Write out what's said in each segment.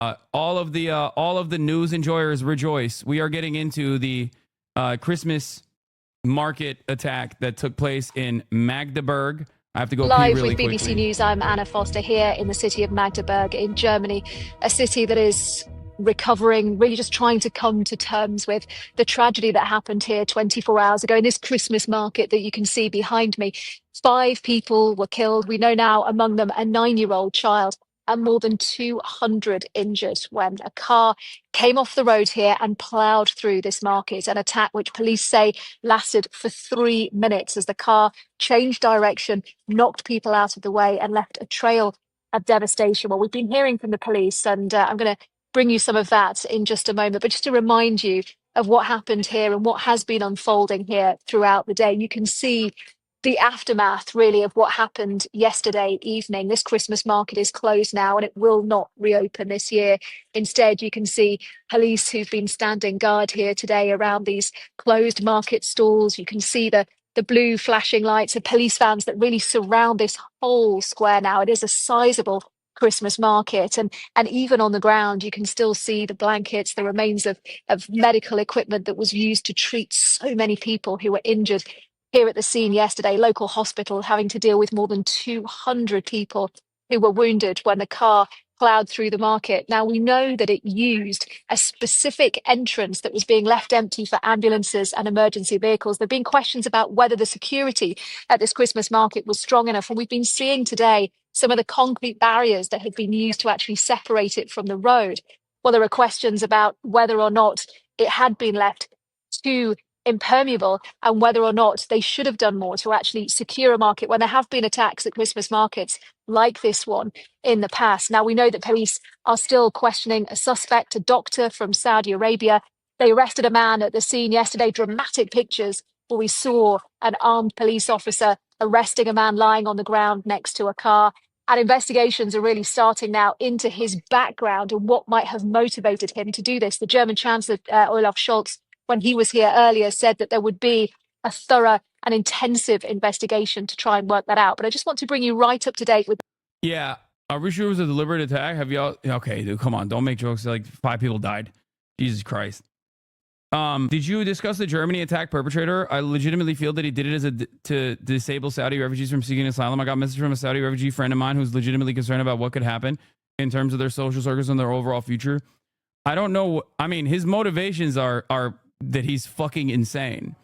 All of the news enjoyers rejoice. We are getting into the Christmas market attack that took place in Magdeburg. I have to go pee Live really with BBC quickly. News, I'm Anna Foster here in the city of Magdeburg in Germany, a city that is recovering, really just trying to come to terms with the tragedy that happened here 24 hours ago in this Christmas market that you can see behind me. 5 people were killed. We know now among them a 9-year-old child and more than 200 injured when a car came off the road here and ploughed through this market, an attack which police say lasted for 3 minutes as the car changed direction, knocked people out of the way and left a trail of devastation. Well, we've been hearing from the police and I'm going to bring you some of that in just a moment. But just to remind you of what happened here and what has been unfolding here throughout the day, you can see the aftermath really of what happened yesterday evening. This Christmas market is closed now and it will not reopen this year. Instead, you can see police who've been standing guard here today around these closed market stalls. You can see the blue flashing lights of police vans that really surround this whole square now. It is a sizable Christmas market. And even on the ground, you can still see the blankets, the remains of medical equipment that was used to treat so many people who were injured here at the scene yesterday. Local hospital having to deal with more than 200 people who were wounded when the car plowed through the market. Now, we know that it used a specific entrance that was being left empty for ambulances and emergency vehicles. There have been questions about whether the security at this Christmas market was strong enough. And we've been seeing today some of the concrete barriers that had been used to actually separate it from the road. Well, there are questions about whether or not it had been left too impermeable and whether or not they should have done more to actually secure a market when there have been attacks at Christmas markets like this one in the past. Now, we know that police are still questioning a suspect, a doctor from Saudi Arabia. They arrested a man at the scene yesterday. Dramatic pictures where we saw an armed police officer arresting a man lying on the ground next to a car. And investigations are really starting now into his background and what might have motivated him to do this. The German Chancellor, Olaf Scholz, when he was here earlier, said that there would be a thorough and intensive investigation to try and work that out. But I just want to bring you right up to date with. Yeah. Are we sure it was a deliberate attack? Have y'all? Okay, dude, come on. Don't make jokes like 5 people died. Jesus Christ. Did you discuss the Germany attack perpetrator? I legitimately feel that he did it to disable Saudi refugees from seeking asylum. I got a message from a Saudi refugee friend of mine who's legitimately concerned about what could happen in terms of their social circles and their overall future. I don't know. I mean, his motivations are that he's fucking insane.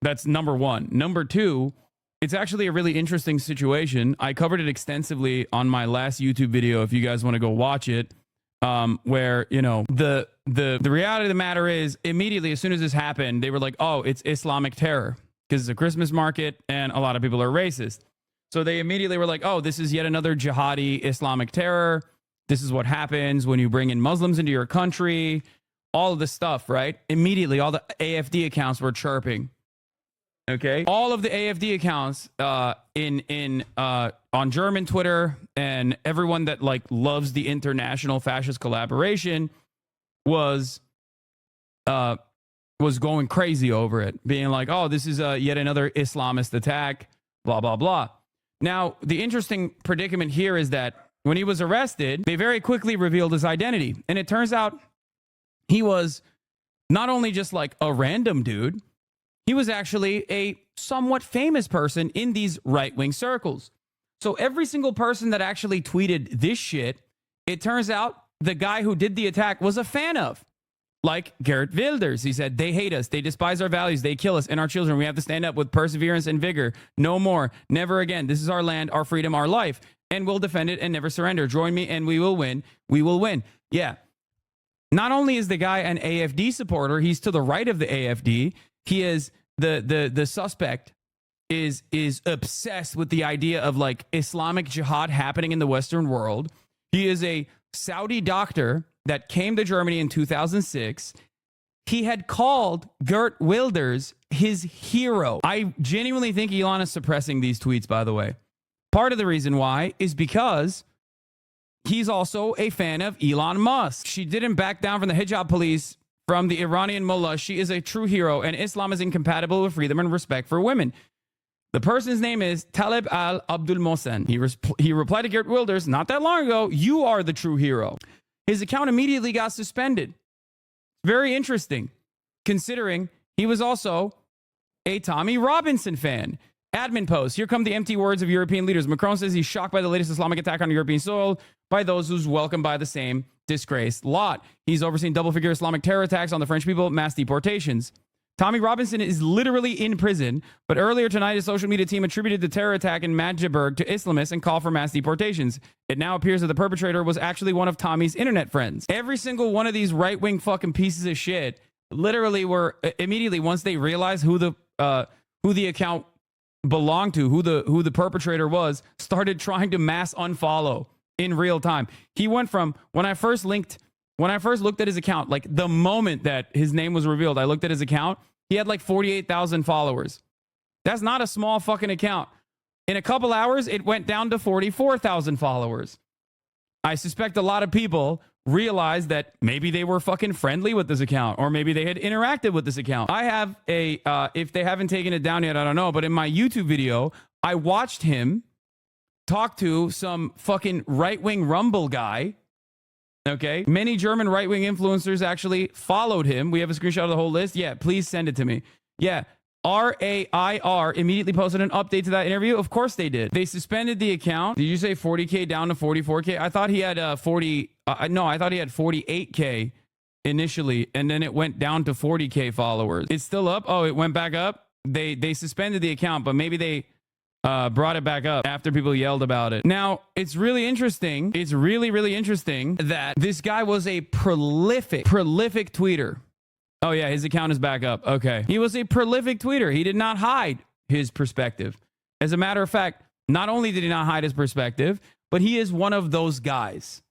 That's number one. Number two, it's actually a really interesting situation. I covered it extensively on my last YouTube video, if you guys want to go watch it, where, you know, the reality of the matter is immediately as soon as this happened, they were like, oh, it's Islamic terror because it's a Christmas market and a lot of people are racist. So they immediately were like, oh, this is yet another jihadi Islamic terror. This is what happens when you bring in Muslims into your country. All of this stuff, right? Immediately, all the AFD accounts were chirping. Okay, all of the AFD accounts on German Twitter and everyone that like loves the international fascist collaboration was going crazy over it, being like, "Oh, this is yet another Islamist attack." Blah blah blah. Now, the interesting predicament here is that when he was arrested, they very quickly revealed his identity, and it turns out he was not only just like a random dude, he was actually a somewhat famous person in these right-wing circles. So every single person that actually tweeted this shit, it turns out the guy who did the attack was a fan of. Like Geert Wilders. He said, they hate us. They despise our values. They kill us and our children. We have to stand up with perseverance and vigor. No more. Never again. This is our land, our freedom, our life. And we'll defend it and never surrender. Join me and we will win. We will win. Yeah. Not only is the guy an AFD supporter, he's to the right of the AFD. He is the suspect is obsessed with the idea of like Islamic jihad happening in the Western world. He is a Saudi doctor that came to Germany in 2006. He had called Geert Wilders his hero. I genuinely think Elon is suppressing these tweets, by the way. Part of the reason why is because he's also a fan of Elon Musk. She didn't back down from the hijab police, from the Iranian mullah. She is a true hero, and Islam is incompatible with freedom and respect for women. The person's name is Taleb al-Abdul Mohsen. He replied to Geert Wilders not that long ago, you are the true hero. his account immediately got suspended. Very interesting, considering he was also a Tommy Robinson fan. Admin post. Here come the empty words of European leaders. Macron says he's shocked by the latest Islamic attack on European soil by those who's welcomed by the same disgraced lot. He's overseen double-figure Islamic terror attacks on the French people, mass deportations. Tommy Robinson is literally in prison, but earlier tonight, his social media team attributed the terror attack in Magdeburg to Islamists and called for mass deportations. It now appears that the perpetrator was actually one of Tommy's internet friends. Every single one of these right-wing fucking pieces of shit literally were immediately, once they realized who the account belonged to, who the perpetrator was, started trying to mass unfollow in real time. He went from when I first looked at his account, like the moment that his name was revealed, I looked at his account, he had like 48,000 followers. That's not a small fucking account. In a couple hours, it went down to 44,000 followers. I suspect a lot of people realized that maybe they were fucking friendly with this account, or maybe they had interacted with this account. I have if they haven't taken it down yet, I don't know, but in my YouTube video, I watched him talk to some fucking right-wing Rumble guy. Okay. Many German right-wing influencers actually followed him. We have a screenshot of the whole list. Yeah, please send it to me. Yeah. RAIR immediately posted an update to that interview. Of course they did. They suspended the account. Did you say 40K down to 44K? I thought he had I thought he had 48K initially, and then it went down to 40K followers. It's still up. Oh, it went back up. They suspended the account, but maybe they brought it back up after people yelled about it. Now, it's really interesting. It's really, really interesting that this guy was a prolific tweeter. Oh, yeah, his account is back up. Okay. He was a prolific tweeter. He did not hide his perspective. As a matter of fact, not only did he not hide his perspective, but he is one of those guys.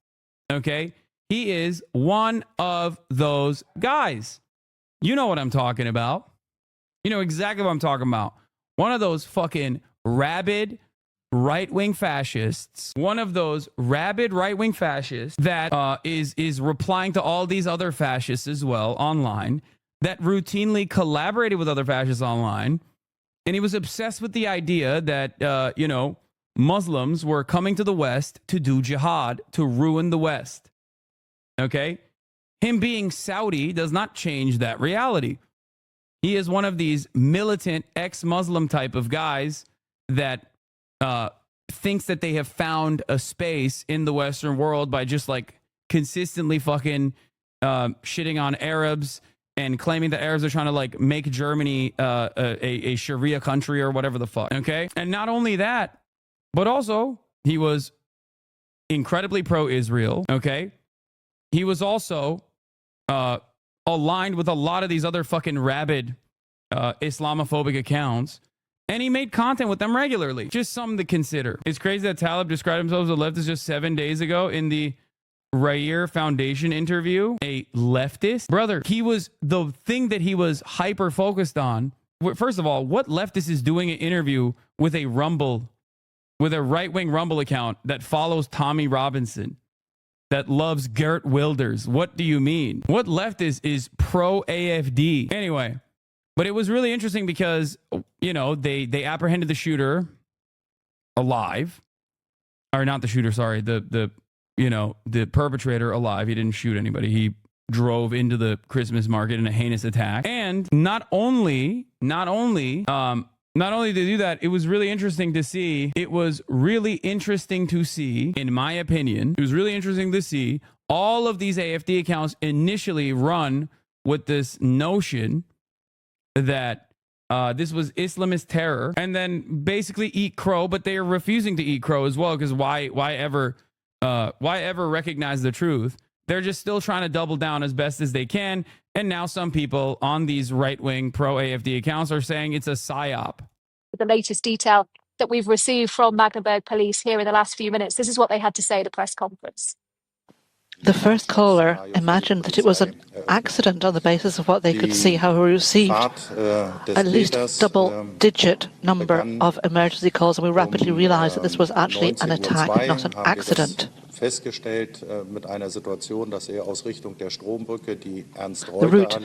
Okay? He is one of those guys. You know what I'm talking about. You know exactly what I'm talking about. One of those fucking rabid right-wing fascists, one of those rabid right-wing fascists that is replying to all these other fascists as well online, that routinely collaborated with other fascists online, and he was obsessed with the idea that Muslims were coming to the West to do jihad, to ruin the West. Okay? Him being Saudi does not change that reality. He is one of these militant ex-Muslim type of guys that thinks that they have found a space in the Western world by just like consistently fucking shitting on Arabs and claiming that Arabs are trying to like make Germany a Sharia country or whatever the fuck. Okay. And not only that, but also he was incredibly pro-Israel. Okay. He was also aligned with a lot of these other fucking rabid Islamophobic accounts. And he made content with them regularly. Just something to consider. It's crazy that Talib described himself as a leftist just 7 days ago in the Rayer Foundation interview. A leftist? Brother, he was the thing that he was hyper focused on. First of all, what leftist is doing an interview with a right-wing Rumble account that follows Tommy Robinson, that loves Geert Wilders? What do you mean? What leftist is pro-AFD? Anyway. But it was really interesting because, they apprehended the shooter alive. Or not the shooter, sorry. The perpetrator alive. He didn't shoot anybody. He drove into the Christmas market in a heinous attack. And not only did they do that, it was really interesting to see. It was really interesting to see, in my opinion, it was really interesting to see all of these AFD accounts initially run with this notion that this was Islamist terror, and then basically eat crow, but they are refusing to eat crow as well, because why ever recognize the truth? They're just still trying to double down as best as they can, and now some people on these right-wing pro-AFD accounts are saying it's a psyop. The latest detail that we've received from Magdeburg police here in the last few minutes, this is what they had to say at a press conference. The first caller imagined that it was an accident on the basis of what they could see. However, we received at least double-digit number of emergency calls, and we rapidly realized that this was actually an attack, not an accident. The route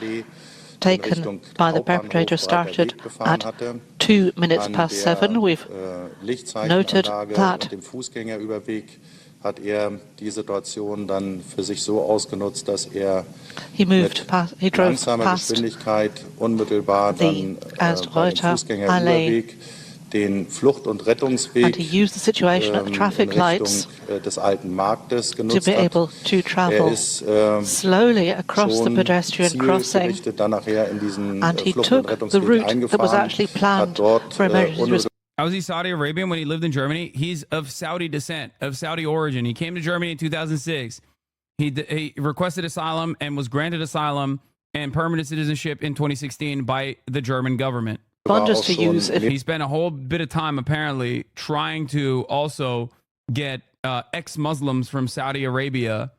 taken by the perpetrator started at 2 minutes past 7. We've noted that hat die Situation dann für sich so ausgenutzt, dass he mit drove langsamer past Geschwindigkeit unmittelbar the dann bei dem Fußgängerüberweg den Flucht- und Rettungsweg and he used the situation at the in traffic Richtung lights des alten Marktes to genutzt be able hat. to travel Ist slowly across the schon pedestrian crossing, zielgerichtet dann nachher in diesen and he Flucht- und took the Rettungsweg route that was eingefahren, actually hat planned dort for emergency unmittelbar How was he Saudi Arabian when he lived in Germany? He's of Saudi descent, of Saudi origin. He came to Germany in 2006. He requested asylum and was granted asylum and permanent citizenship in 2016 by the German government. sponges to use if He spent a whole bit of time apparently trying to also get ex-Muslims from Saudi Arabia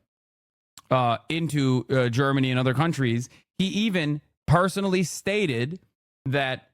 into Germany and other countries. He even personally stated that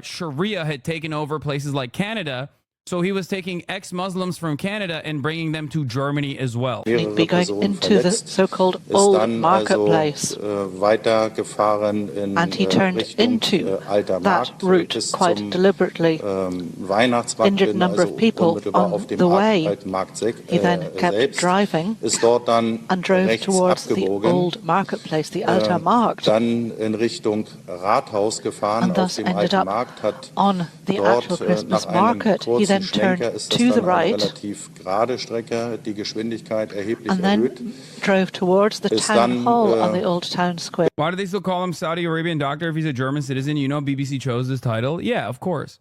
Sharia had taken over places like Canada. So he was taking ex-Muslims from Canada and bringing them to Germany as well. he'd be going into the so-called old marketplace, weitergefahren in and he turned Richtung into alter that Markt route bis quite zum deliberately. Weihnachtsmarkt Injured hin, number also of people unmittelbar on auf dem the way. alten Markt He then kept selbst, driving ist dort dann and drove rechts towards the abgebogen, old marketplace, the Alter Markt, dann in Richtung Rathaus gefahren and auf thus dem ended alten up Markt, hat on the dort actual Christmas nach einem market. He then kurzen turned Schlenker ist das to the dann eine right relativ gerade Strecke, die Geschwindigkeit erheblich and erhöht. then drove towards the Ist town dann, hall on the old town square. Why do they still call him Saudi Arabian doctor if he's a German citizen? You know BBC chose this title. Yeah, of course.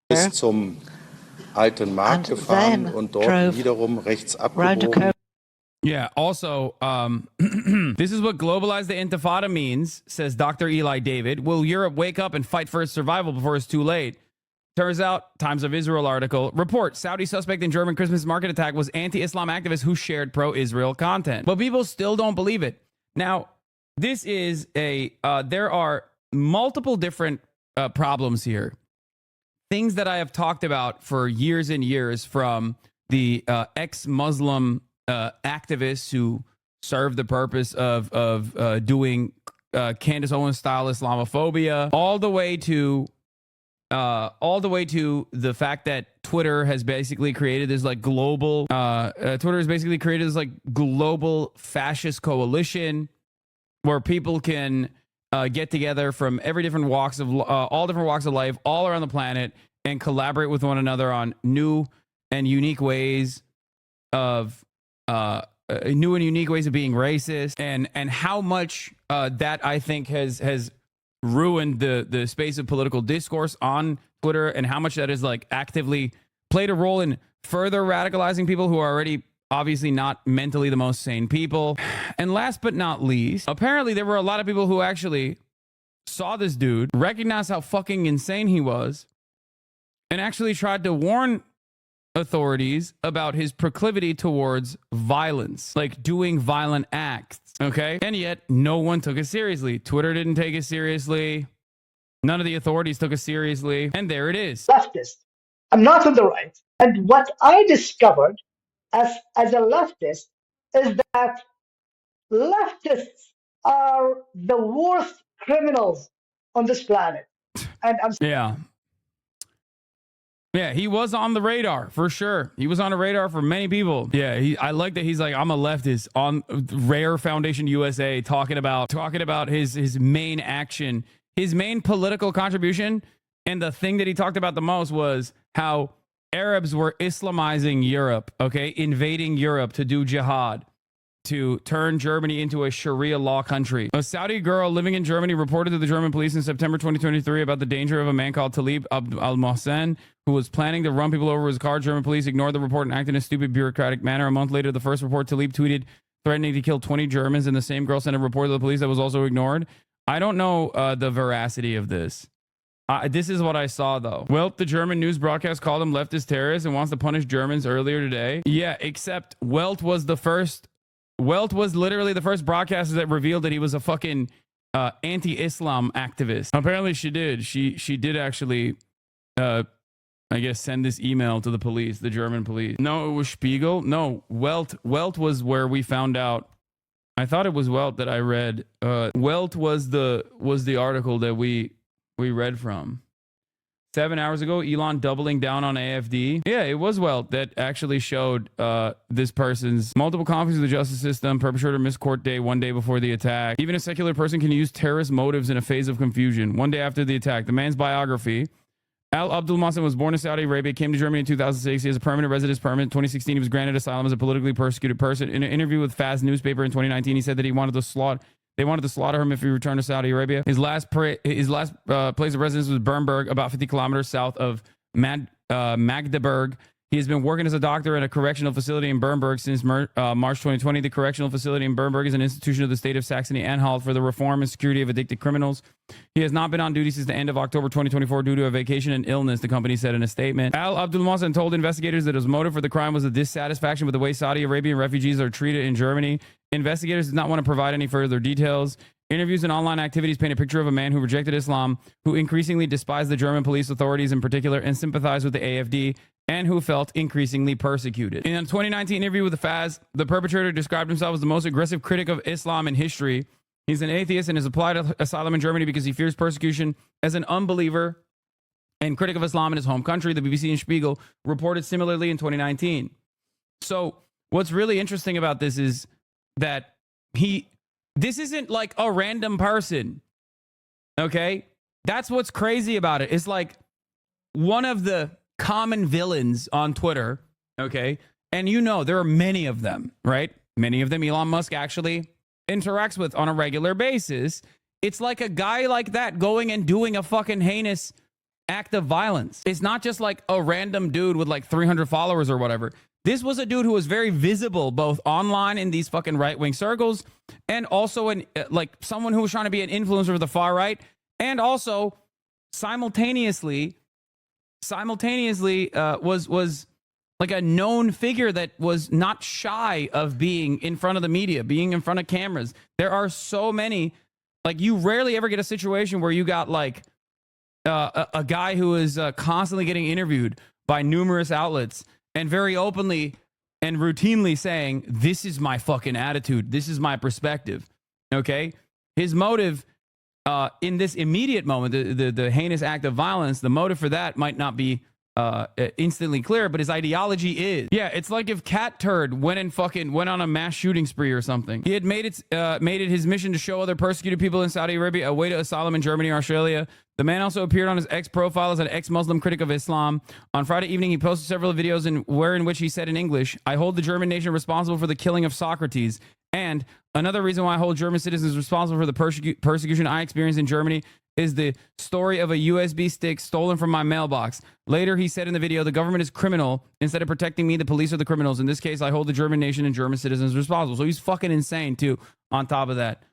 Bis zum alten Markt And gefahren then und dort drove wiederum rechts round a abgebogen. curve. Yeah, also, this is what globalized the Intifada means, says Dr. Eli David. Will Europe wake up and fight for its survival before it's too late? Turns out, Times of Israel article, report, Saudi suspect in German Christmas market attack was anti-Islam activist who shared pro-Israel content. But people still don't believe it. Now, this is there are multiple different problems here. Things that I have talked about for years and years, from the ex-Muslim activists who serve the purpose of doing Candace Owens style Islamophobia, all the way to the fact that Twitter has basically created this like global global fascist coalition where people can get together from all different walks of life all around the planet and collaborate with one another on new and unique ways of being racist, and how much that I think has ruined the space of political discourse on Twitter, and how much that has like actively played a role in further radicalizing people who are already obviously not mentally the most sane people. And last but not least, apparently there were a lot of people who actually saw this dude, recognized how fucking insane he was, and actually tried to warn authorities about his proclivity towards violence, like doing violent acts. Okay. And yet no one took it seriously. Twitter didn't take it seriously. None of the authorities took it seriously. And there it is. Leftist. I'm not on the right. And what I discovered as a leftist is that leftists are the worst criminals on this planet. And I'm Yeah, he was on the radar for sure. He was on the radar for many people. Yeah, I like that he's like, I'm a leftist on Rare Foundation USA talking about his main action, his main political contribution. And the thing that he talked about the most was how Arabs were Islamizing Europe, okay, invading Europe to do jihad, to turn Germany into a Sharia law country. A Saudi girl living in Germany reported to the German police in September 2023 about the danger of a man called Talib al-Mohsen, who was planning to run people over with his car. German police ignored the report and acted in a stupid bureaucratic manner. A month later, the first report, Talib tweeted threatening to kill 20 Germans, and the same girl sent a report to the police that was also ignored. I don't know the veracity of this. This is what I saw, though. Well, the German news broadcast called him leftist terrorist and wants to punish Germans earlier today. Yeah, except Welt was literally the first broadcaster that revealed that he was a fucking anti-Islam activist. Apparently she did. She did actually, I guess, send this email to the police, the German police. No, it was Spiegel. No, Welt was where we found out. I thought it was Welt that I read. Welt was the article that we read from. 7 hours ago, Elon doubling down on AFD. Yeah, it was Welt that actually showed this person's multiple conflicts with the justice system, perpetrator missed court day 1 day before the attack. Even a secular person can use terrorist motives in a phase of confusion. 1 day after the attack, the man's biography. Al Abdul Mohsen was born in Saudi Arabia, came to Germany in 2006. He has a permanent residence permit. In 2016, he was granted asylum as a politically persecuted person. In an interview with Fast newspaper in 2019, he said that he wanted to slaughter. They wanted to slaughter him if he returned to Saudi Arabia. His last place of residence was Bernburg, about 50 kilometers south of Magdeburg. He has been working as a doctor at a correctional facility in Bernburg since March 2020. The correctional facility in Bernburg is an institution of the state of Saxony-Anhalt for the reform and security of addicted criminals. He has not been on duty since the end of October 2024 due to a vacation and illness, the company said in a statement. Al Abdul Mohsen told investigators that his motive for the crime was a dissatisfaction with the way Saudi Arabian refugees are treated in Germany. Investigators did not want to provide any further details. Interviews and online activities paint a picture of a man who rejected Islam, who increasingly despised the German police authorities in particular and sympathized with the AfD, and who felt increasingly persecuted. In a 2019 interview with the Faz, the perpetrator described himself as the most aggressive critic of Islam in history. He's an atheist and has applied asylum in Germany because he fears persecution as an unbeliever and critic of Islam in his home country. The BBC and Spiegel reported similarly in 2019. So what's really interesting about this is that this isn't like a random person. Okay? That's what's crazy about it. It's like one of the common villains on Twitter, okay? And you know, there are many of them, right? Many of them Elon Musk actually interacts with on a regular basis. It's like a guy like that going and doing a fucking heinous act of violence. It's not just like a random dude with like 300 followers or whatever. This was a dude who was very visible both online in these fucking right-wing circles and also in like someone who was trying to be an influencer of the far right, and also simultaneously was like a known figure that was not shy of being in front of the media, being in front of cameras. There are so many, like you rarely ever get a situation where you got like a guy who is constantly getting interviewed by numerous outlets and very openly and routinely saying, this is my fucking attitude. This is my perspective. Okay. His motive in this immediate moment, the heinous act of violence, the motive for that might not be instantly clear, but his ideology is. Yeah, it's like if Cat Turd went on a mass shooting spree or something. He had made it his mission to show other persecuted people in Saudi Arabia a way to asylum in Germany or Australia. The man also appeared on his X profile as an ex-Muslim critic of Islam. On Friday evening, he posted several videos in which he said in English, "I hold the German nation responsible for the killing of Socrates. And another reason why I hold German citizens responsible for the persecution I experienced in Germany is the story of a USB stick stolen from my mailbox." Later, he said in the video, "The government is criminal. Instead of protecting me, the police are the criminals. In this case, I hold the German nation and German citizens responsible." So he's fucking insane, too, on top of that.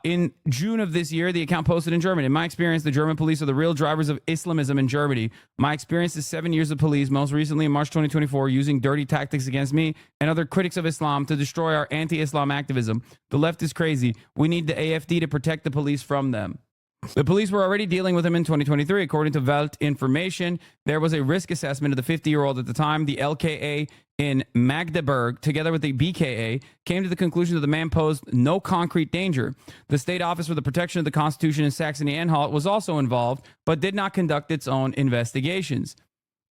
In June of this year, the account posted in German, "In my experience, the German police are the real drivers of Islamism in Germany. My experience is 7 years of police, most recently in March 2024, using dirty tactics against me and other critics of Islam to destroy our anti-Islam activism. The left is crazy. We need the AfD to protect the police from them." The police were already dealing with him in 2023. According to Welt information, there was a risk assessment of the 50-year-old at the time. The LKA in Magdeburg, together with the BKA, came to the conclusion that the man posed no concrete danger. The State Office for the Protection of the Constitution in Saxony-Anhalt was also involved, but did not conduct its own investigations.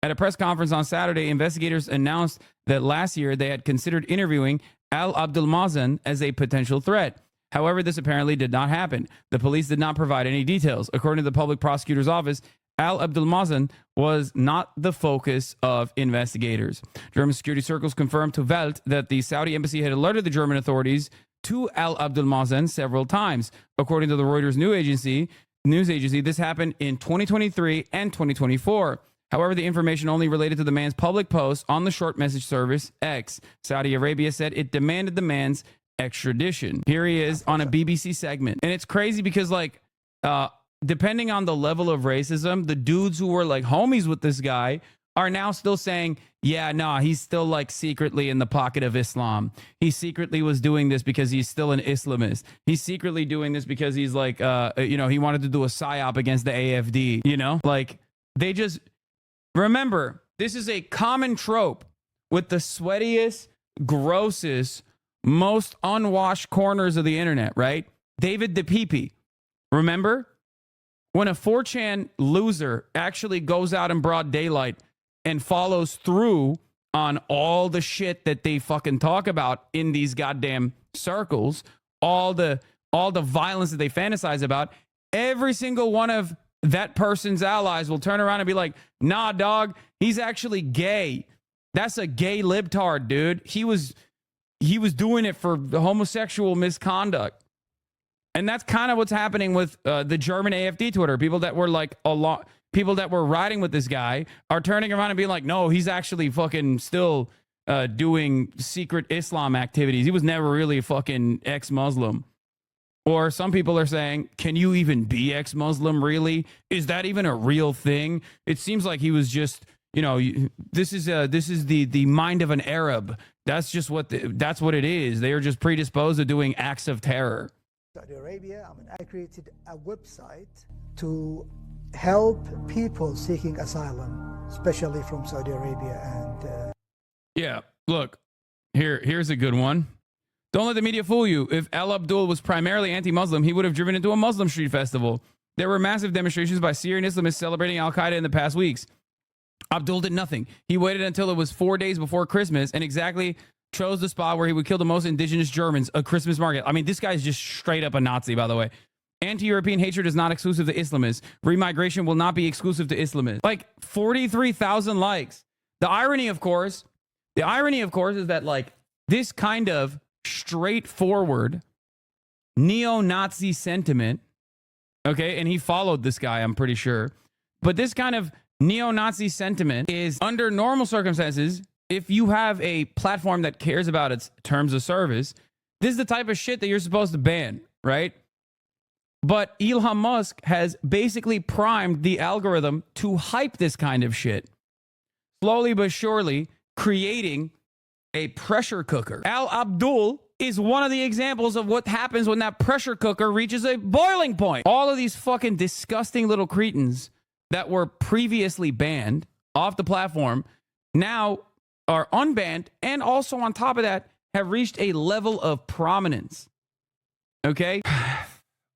At a press conference on Saturday, investigators announced that last year they had considered interviewing Al Abdul Mohsen as a potential threat. However, this apparently did not happen. The police did not provide any details. According to the public prosecutor's office, Al Abdul Mohsen was not the focus of investigators. German security circles confirmed to Welt that the Saudi embassy had alerted the German authorities to Al Abdul Mohsen several times. According to the Reuters news agency, this happened in 2023 and 2024. However, the information only related to the man's public posts on the short message service X. Saudi Arabia said it demanded the man's extradition. Here he is on a BBC segment. And it's crazy because, like, depending on the level of racism, the dudes who were like homies with this guy are now still saying, yeah, no, he's still like secretly in the pocket of Islam. He secretly was doing this because he's still an Islamist. He's secretly doing this because he's like, he wanted to do a psyop against the AfD, like they just remember, this is a common trope with the sweatiest, grossest, most unwashed corners of the internet, right? David DePipe, remember? when a 4chan loser actually goes out in broad daylight and follows through on all the shit that they fucking talk about in these goddamn circles, all the violence that they fantasize about, every single one of that person's allies will turn around and be like, nah, dog, he's actually gay. That's a gay libtard, dude. He was doing it for the homosexual misconduct. And that's kind of what's happening with the German AfD Twitter. People that were like people that were riding with this guy are turning around and being like, no, he's actually fucking still doing secret Islam activities. He was never really a fucking ex-Muslim. Or some people are saying, can you even be ex-Muslim, really? Is that even a real thing? It seems like he was just, this is the mind of an Arab. That's just that's what it is. They are just predisposed to doing acts of terror. Saudi Arabia, I created a website to help people seeking asylum, especially from Saudi Arabia. And yeah, look, here's a good one. Don't let the media fool you. If Al Abdul was primarily anti-Muslim, he would have driven into a Muslim street festival. There were massive demonstrations by Syrian Islamists celebrating Al-Qaeda in the past weeks. Abdul did nothing. He waited until it was 4 days before Christmas and exactly chose the spot where he would kill the most indigenous Germans, a Christmas market. I mean, this guy's just straight up a Nazi, by the way. Anti-European hatred is not exclusive to Islamists. Remigration will not be exclusive to Islamists. Like 43,000 likes. The irony, of course, is that like this kind of straightforward neo-Nazi sentiment, okay, and he followed this guy, I'm pretty sure, but this kind of neo-Nazi sentiment is, under normal circumstances, if you have a platform that cares about its terms of service, this is the type of shit that you're supposed to ban, right? But Elon Musk has basically primed the algorithm to hype this kind of shit, slowly but surely creating a pressure cooker. Al Abdul is one of the examples of what happens when that pressure cooker reaches a boiling point. All of these fucking disgusting little cretins that were previously banned off the platform now are unbanned, and also on top of that have reached a level of prominence. Okay?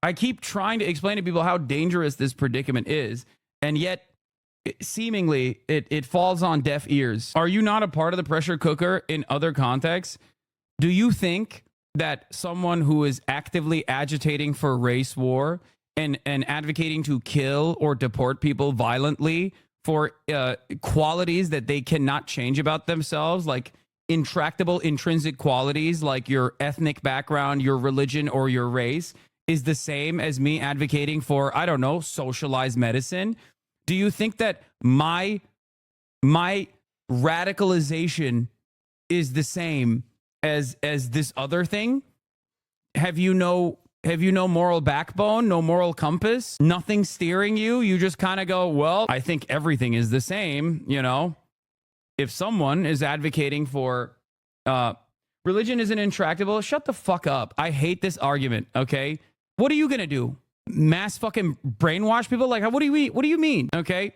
I keep trying to explain to people how dangerous this predicament is, and yet seemingly it falls on deaf ears. Are you not a part of the pressure cooker in other contexts? Do you think that someone who is actively agitating for race war and advocating to kill or deport people violently for qualities that they cannot change about themselves, like intractable intrinsic qualities like your ethnic background, your religion, or your race, is the same as me advocating for, I don't know, socialized medicine? Do you think that my radicalization is the same as this other thing? Have you no moral backbone, no moral compass, nothing steering you? You just kind of go, well, I think everything is the same, If someone is advocating for religion isn't intractable, shut the fuck up. I hate this argument, okay? What are you going to do? Mass fucking brainwash people? Like, what do you mean? Okay.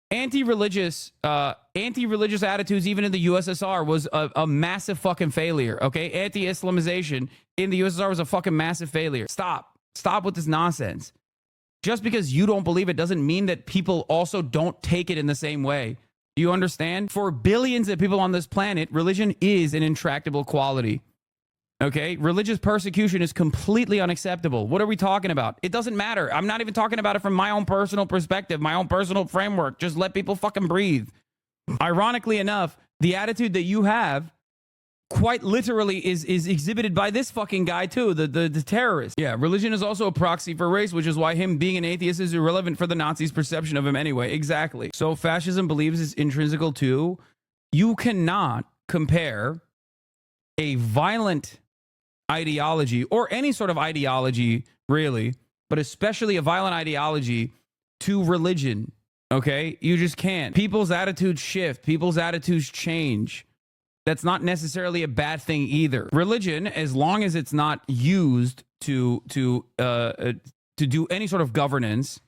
Anti-religious attitudes, even in the USSR, was a massive fucking failure. Okay. Anti-Islamization in the USSR was a fucking massive failure. Stop with this nonsense. Just because you don't believe it doesn't mean that people also don't take it in the same way. Do you understand? For billions of people on this planet, religion is an intractable quality. Okay, religious persecution is completely unacceptable. What are we talking about? It doesn't matter. I'm not even talking about it from my own personal perspective, my own personal framework. Just let people fucking breathe. Ironically enough, the attitude that you have quite literally is exhibited by this fucking guy too, the terrorist. Yeah, religion is also a proxy for race, which is why him being an atheist is irrelevant for the Nazis' perception of him anyway. Exactly. So fascism believes it's intrinsical too. You cannot compare a violent ideology, or any sort of ideology really, but especially a violent ideology, to religion. Okay, you just can't. People's attitudes shift, people's attitudes change. That's not necessarily a bad thing either. Religion, as long as it's not used to do any sort of governance,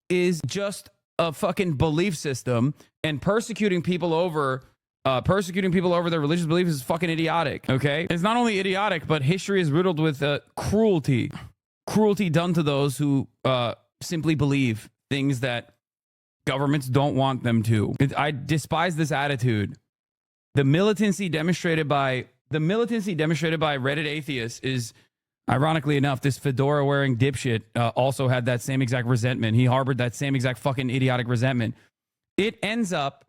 is just a fucking belief system, and persecuting people over their religious beliefs is fucking idiotic. Okay, it's not only idiotic, but history is riddled with cruelty done to those who simply believe things that governments don't want them to. I despise this attitude. The militancy demonstrated by Reddit atheists is, ironically enough, this fedora wearing dipshit also had that same exact resentment. He harbored that same exact fucking idiotic resentment. It ends up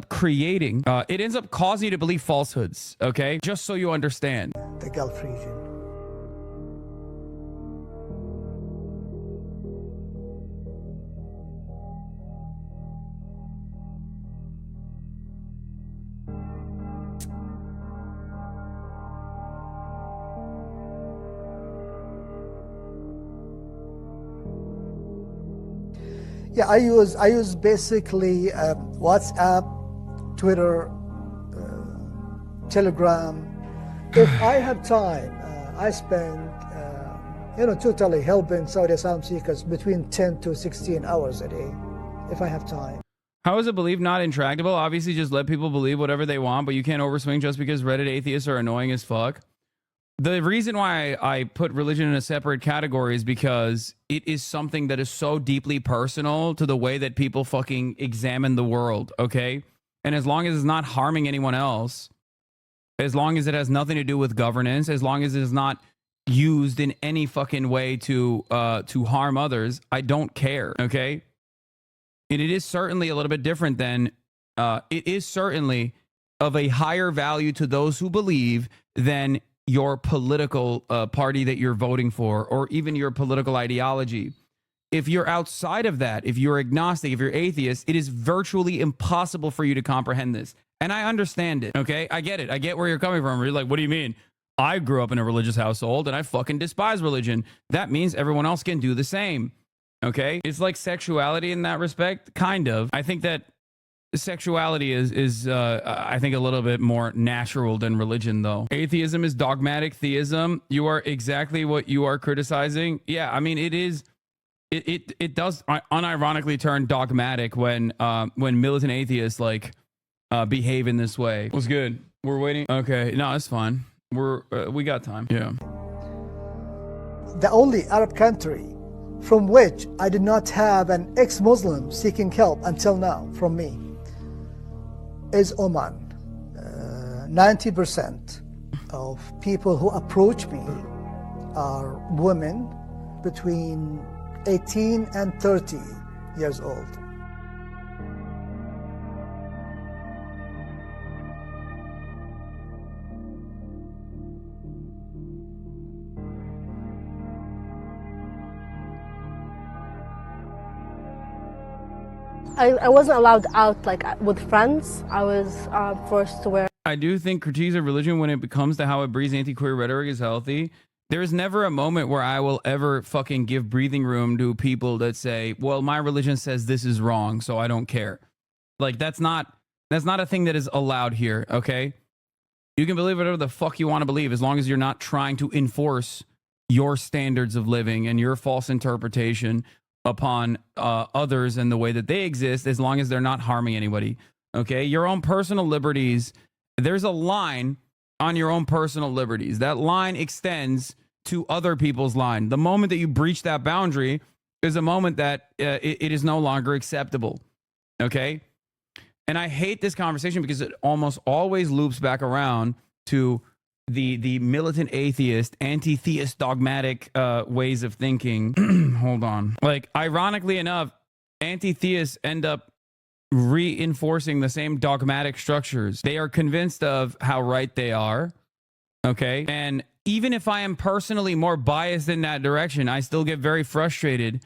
causing you to believe falsehoods, okay? Just so you understand. The Gulf region. Yeah, I use basically WhatsApp, Twitter, Telegram. If I have time, I spend, totally helping Saudi asylum seekers between 10 to 16 hours a day, if I have time. How is a belief not intractable? Obviously, just let people believe whatever they want, but you can't overswing just because Reddit atheists are annoying as fuck. The reason why I put religion in a separate category is because it is something that is so deeply personal to the way that people fucking examine the world, okay? And as long as it's not harming anyone else, as long as it has nothing to do with governance, as long as it is not used in any fucking way to harm others, I don't care, okay? And it is certainly a little bit different than, it is certainly of a higher value to those who believe than your political party that you're voting for, or even your political ideology. If you're outside of that, if you're agnostic, if you're atheist, it is virtually impossible for you to comprehend this. And I understand it, okay? I get it. I get where you're coming from. You're like, what do you mean? I grew up in a religious household and I fucking despise religion. That means everyone else can do the same, okay? It's like sexuality in that respect, kind of. I think that sexuality is I think a little bit more natural than religion, though. Atheism is dogmatic theism. You are exactly what you are criticizing. Yeah, I mean, it does unironically turn dogmatic when militant atheists behave in this way. What's good? We're waiting. Okay, no, it's fine. We got time. Yeah. The only Arab country from which I did not have an ex-Muslim seeking help until now from me is Oman. 90% of people who approach me are women between 18 and 30 years old. I wasn't allowed out with friends. I was forced to wear. I do think critiques of religion when it comes to how it breeds anti-queer rhetoric is healthy. There is never a moment where I will ever fucking give breathing room to people that say, well, my religion says this is wrong, so I don't care. That's not a thing that is allowed here, okay? You can believe whatever the fuck you want to believe as long as you're not trying to enforce your standards of living and your false interpretation upon others and the way that they exist, as long as they're not harming anybody. Okay, your own personal liberties, there's a line on your own personal liberties. That line extends to other people's line. The moment that you breach that boundary is a moment that it is no longer acceptable. Okay, and I hate this conversation because it almost always loops back around to the militant atheist, anti-theist, dogmatic ways of thinking. Hold on. Ironically enough, anti-theists end up reinforcing the same dogmatic structures. They are convinced of how right they are, okay? And even if I am personally more biased in that direction, I still get very frustrated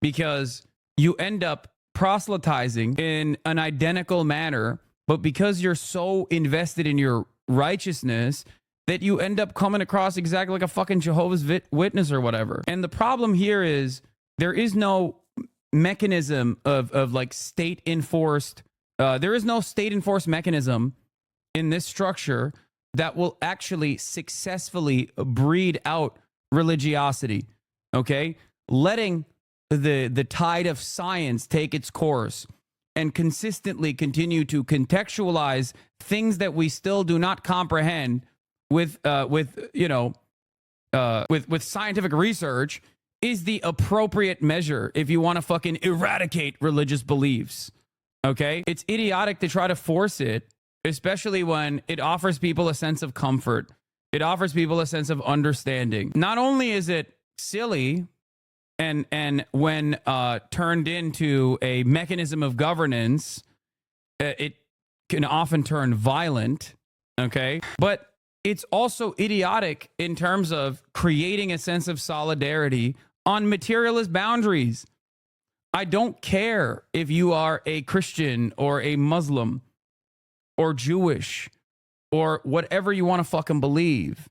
because you end up proselytizing in an identical manner, but because you're so invested in your righteousness that you end up coming across exactly like a fucking Jehovah's Witness or whatever. And the problem here is there is no mechanism of state enforced, there is no state enforced mechanism in this structure that will actually successfully breed out religiosity, okay? Letting the tide of science take its course and consistently continue to contextualize things that we still do not comprehend with scientific research is the appropriate measure if you want to fucking eradicate religious beliefs. Okay? It's idiotic to try to force it, especially when it offers people a sense of comfort. It offers people a sense of understanding. Not only is it silly, and when turned into a mechanism of governance, it can often turn violent, okay? But it's also idiotic in terms of creating a sense of solidarity on materialist boundaries. I don't care if you are a Christian or a Muslim or Jewish or whatever you want to fucking believe,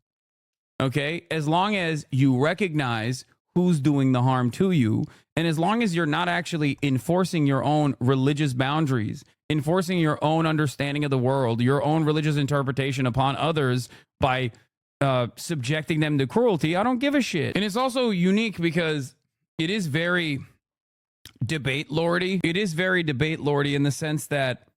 okay? As long as you recognize who's doing the harm to you, and as long as you're not actually enforcing your own religious boundaries, enforcing your own understanding of the world, your own religious interpretation upon others by subjecting them to cruelty, I don't give a shit. And it's also unique because it is very debate lordy. It is very debate lordy in the sense that,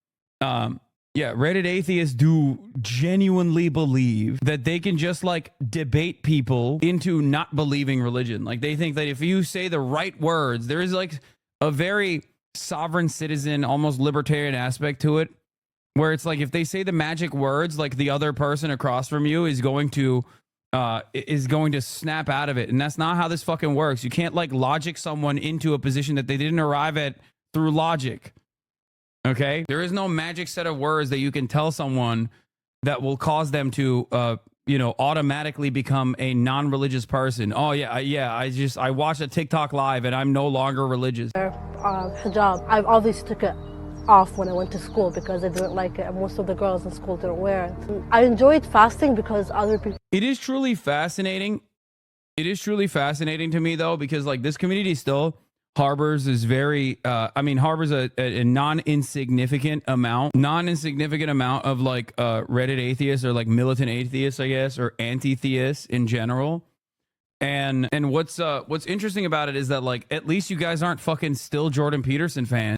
Reddit atheists do genuinely believe that they can just like debate people into not believing religion. Like they think that if you say the right words, there is like a very sovereign citizen, almost libertarian aspect to it, where it's like if they say the magic words, like the other person across from you is going to snap out of it. And that's not how this fucking works. You can't like logic someone into a position that they didn't arrive at through logic. Okay? There is no magic set of words that you can tell someone that will cause them to automatically become a non-religious person. Oh I watched a TikTok live and I'm no longer religious. Hijab, I obviously took it off when I went to school because I didn't like it, and most of the girls in school didn't wear it. I enjoyed fasting because other people... It is truly fascinating. It is truly fascinating to me though, because like this community still harbors is very harbors a non-insignificant amount of like Reddit atheists or like militant atheists, I guess, or anti-theists in general. And what's interesting about it is that like at least you guys aren't fucking still Jordan Peterson fans.